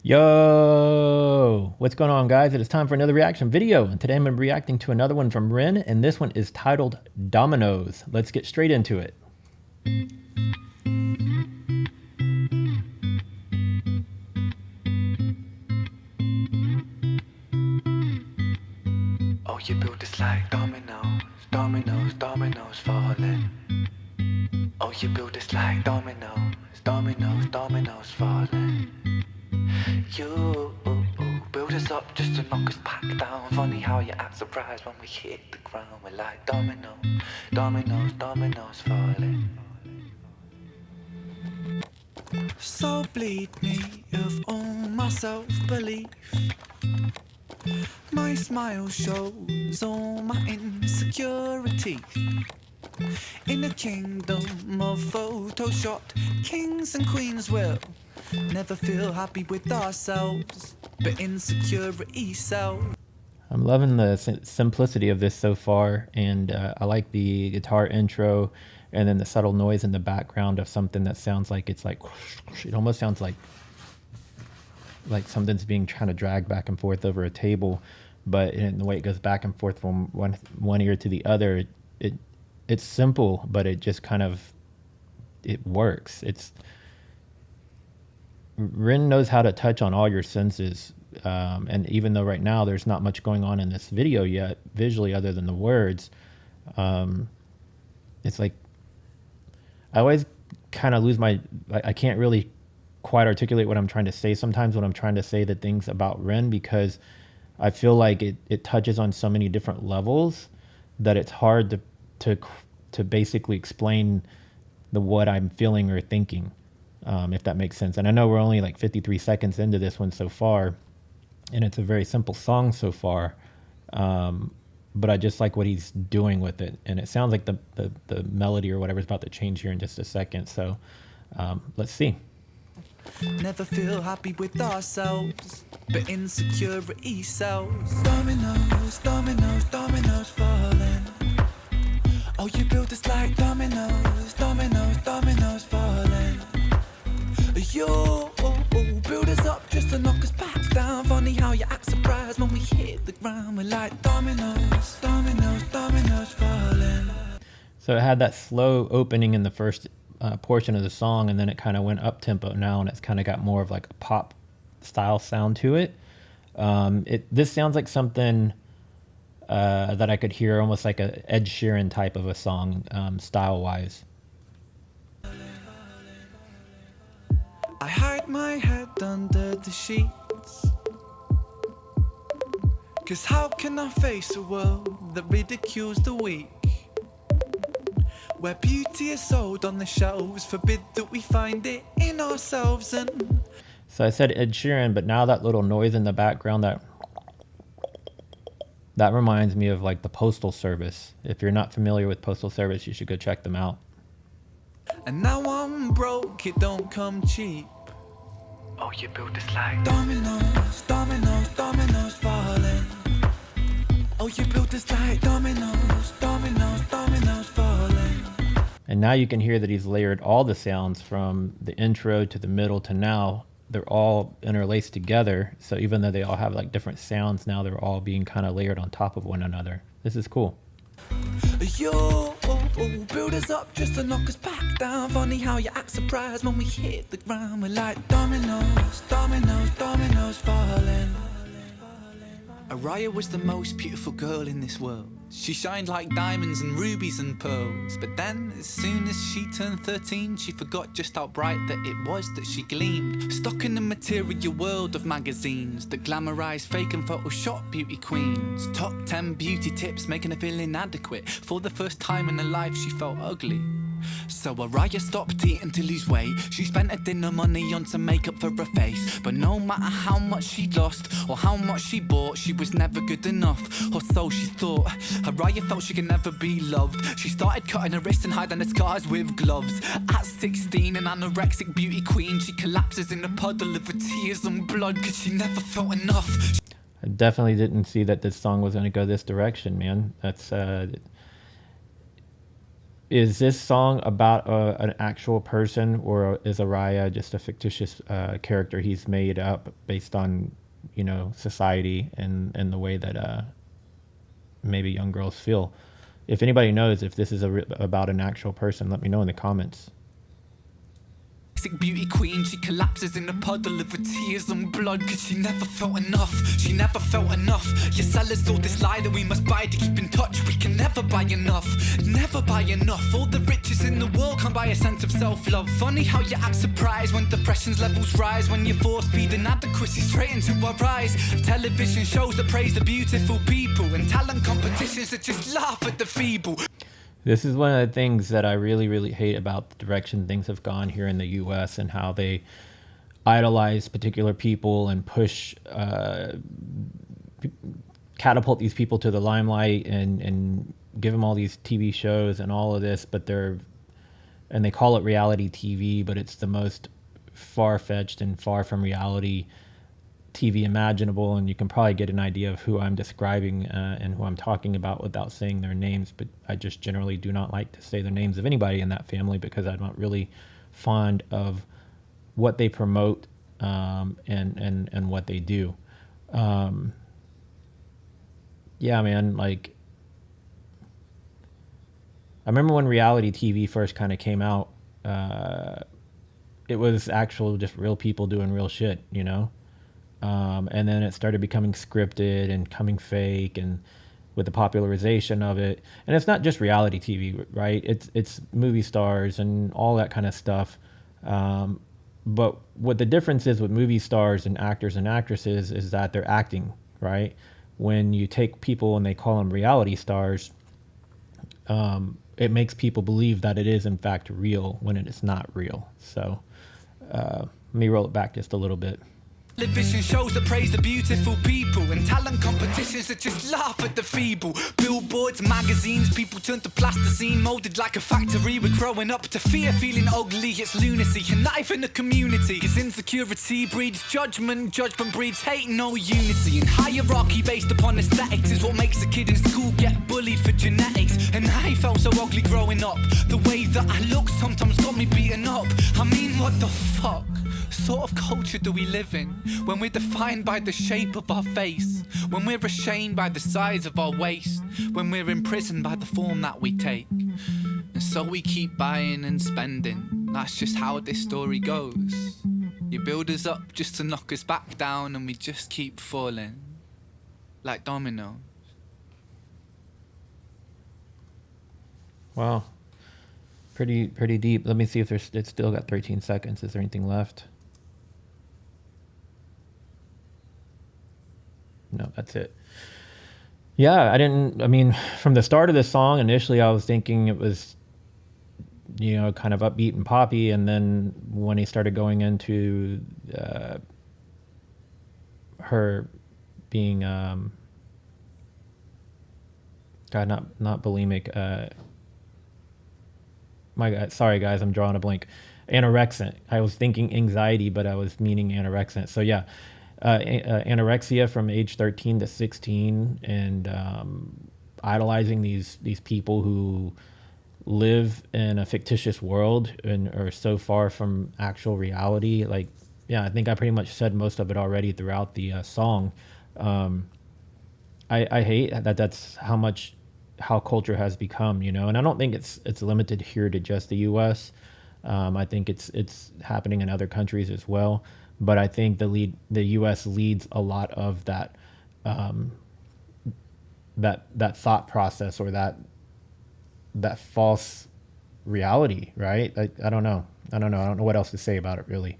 Yo, what's going on, guys? It is time for another reaction video, and today I'm reacting to another one from Rin, and this one is titled Dominoes. Let's get straight into it. Oh, you build this like dominoes, dominoes, dominoes falling. Oh, you build this like dominoes, dominoes, dominoes falling. You build us up just to knock us back down. Funny how you act surprised when we hit the ground. We're like dominoes, dominoes, dominoes falling. So bleed me of all my self-belief. My smile shows all my insecurity. In a kingdom of Photoshop, kings and queens will never feel happy with ourselves, but insecurity sells. I'm loving the simplicity of this so far, and I like the guitar intro and then the subtle noise in the background of something that sounds like it's like, it almost sounds like something's being trying to drag back and forth over a table, but in the way it goes back and forth from one ear to the other, it's simple, but it just kind of, it works. Rin knows how to touch on all your senses, and even though right now there's not much going on in this video yet visually other than the words, it's like I always kind of lose I can't really quite articulate what I'm trying to say sometimes when I'm trying to say the things about Rin, because I feel like it touches on so many different levels that it's hard to basically explain what I'm feeling or thinking, if that makes sense. And I know we're only like 53 seconds into this one so far, and it's a very simple song so far, but I just like what he's doing with it, and it sounds like the melody or whatever is about to change here in just a second. So let's see. Never feel happy with ourselves, but insecurity sells. Dominoes, dominoes, dominoes falling. Oh, you build us like dominoes, dominoes, dominoes falling. You build us up just to knock us back down. Funny how you act surprised when we hit the ground. We're like dominoes, dominoes, dominoes falling. So it had that slow opening in the first portion of the song, and then it kind of went up tempo now, and it's kind of got more of like a pop style sound to it. This sounds like something that I could hear almost like a Ed Sheeran type of a song, style wise. I hide my head under the sheets, 'cause how can I face a world that ridicules the weak? Where beauty is sold on the shelves, forbid that we find it in ourselves. And so I said Ed Sheeran, but now that little noise in the background, that reminds me of like the Postal Service. If you're not familiar with Postal Service, you should go check them out. And now I'm broke, it don't come cheap. Oh, you build this like dominoes, dominoes, dominoes falling. Oh, you build this like dominoes, dominoes, dominoes falling. And now you can hear that he's layered all the sounds from the intro to the middle to now. They're all interlaced together. So even though they all have like different sounds, now they're all being kind of layered on top of one another. This is cool. You build us up just to knock us back down. Funny how you act surprised when we hit the ground. We're like dominoes, dominoes, dominoes falling. Araya was the most beautiful girl in this world. She shined like diamonds and rubies and pearls. But then, as soon as she turned 13, she forgot just how bright that it was that she gleamed. Stuck in the material world of magazines that glamorize fake and Photoshop beauty queens. Top 10 beauty tips making her feel inadequate. For the first time in her life, she felt ugly. So Araya stopped eating to lose weight. She spent her dinner money on some makeup for her face. But no matter how much she lost or how much she bought, she was never good enough, or so she thought. Araya felt she could never be loved. She started cutting her wrists and hiding her scars with gloves. At 16, an anorexic beauty queen, she collapses in a puddle of her tears and blood, 'cause she never felt enough. I definitely didn't see that this song was going to go this direction, man. That's is this song about an actual person, or is Araya just a fictitious character he's made up based on, you know, society and the way that maybe young girls feel? If anybody knows if this is about an actual person, let me know in the comments. Beauty queen, she collapses in a puddle of her tears and blood, cause she never felt enough, she never felt enough. Your sellers told this lie that we must buy to keep in touch. We can never buy enough, never buy enough. All the riches in the world can't buy a sense of self-love. Funny how you act surprised when depression's levels rise, when you force feed inadequacy straight into our eyes. Television shows that praise the beautiful people, and talent competitions that just laugh at the feeble. This is one of the things that I really, really hate about the direction things have gone here in the U.S. and how they idolize particular people and push, catapult these people to the limelight and give them all these TV shows and all of this, but they call it reality TV, but it's the most far-fetched and far from reality TV imaginable, and you can probably get an idea of who I'm describing and who I'm talking about without saying their names, but I just generally do not like to say the names of anybody in that family because I'm not really fond of what they promote and what they do. Yeah, man, like, I remember when reality TV first kind of came out, it was actual just real people doing real shit, you know? And then it started becoming scripted and coming fake, and with the popularization of it. And it's not just reality TV, right? It's movie stars and all that kind of stuff. But what the difference is with movie stars and actors and actresses is that they're acting, right? When you take people and they call them reality stars, it makes people believe that it is in fact real when it is not real. So let me roll it back just a little bit. Television shows that praise the beautiful people, and talent competitions that just laugh at the feeble. Billboards, magazines, people turn to plasticine, molded like a factory. We're growing up to fear, feeling ugly. It's lunacy, and not even a community. Cause insecurity breeds judgment, judgment breeds hate, no unity. And hierarchy based upon aesthetics is what makes a kid in school get bullied for genetics. And I felt so ugly growing up. The way that I look sometimes got me beaten up. I mean, what the fuck sort of culture do we live in, when we're defined by the shape of our face, when we're ashamed by the size of our waist, when we're imprisoned by the form that we take? And so we keep buying and spending. That's just how this story goes. You build us up just to knock us back down, and we just keep falling like dominoes. Wow, pretty deep. Let me see if it's still got 13 seconds. Is there anything left? No, that's it. Yeah, I mean, from the start of this song, initially I was thinking it was, you know, kind of upbeat and poppy. And then when he started going into her being, God, not bulimic. My God, sorry guys, I'm drawing a blank. Anorexic. I was thinking anxiety, but I was meaning anorexic. So yeah. Anorexia from age 13 to 16, and idolizing these people who live in a fictitious world and are so far from actual reality. Like, yeah, I think I pretty much said most of it already throughout the song. I hate that that's how culture has become, you know, and I don't think it's limited here to just the U.S. I think it's happening in other countries as well. But I think the U.S. leads a lot of that that thought process, or that false reality, right? I don't know. I don't know what else to say about it, really.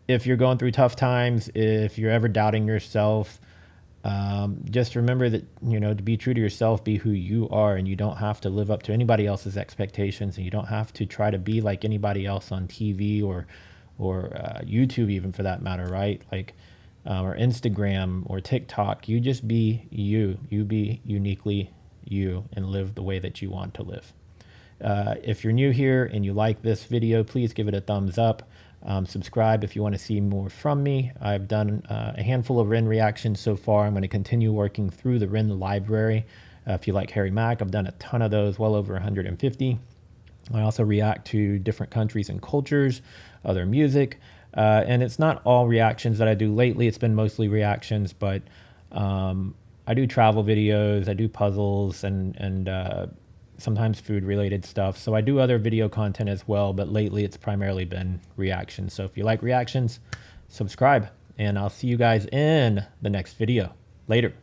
If you're going through tough times, if you're ever doubting yourself, just remember that, you know, to be true to yourself, be who you are, and you don't have to live up to anybody else's expectations, and you don't have to try to be like anybody else on TV or YouTube, even, for that matter, right? Like, or Instagram or TikTok. You just be you. You be uniquely you and live the way that you want to live. If you're new here and you like this video, please give it a thumbs up. Subscribe if you want to see more from me. I've done a handful of Ren reactions so far. I'm going to continue working through the Ren library If you like Harry Mack, I've done a ton of those, well over 150. I also react to different countries and cultures, other music. And it's not all reactions that I do lately. It's been mostly reactions, but I do travel videos, I do puzzles, and sometimes food related stuff. So I do other video content as well, but lately it's primarily been reactions. So if you like reactions, subscribe, and I'll see you guys in the next video. Later.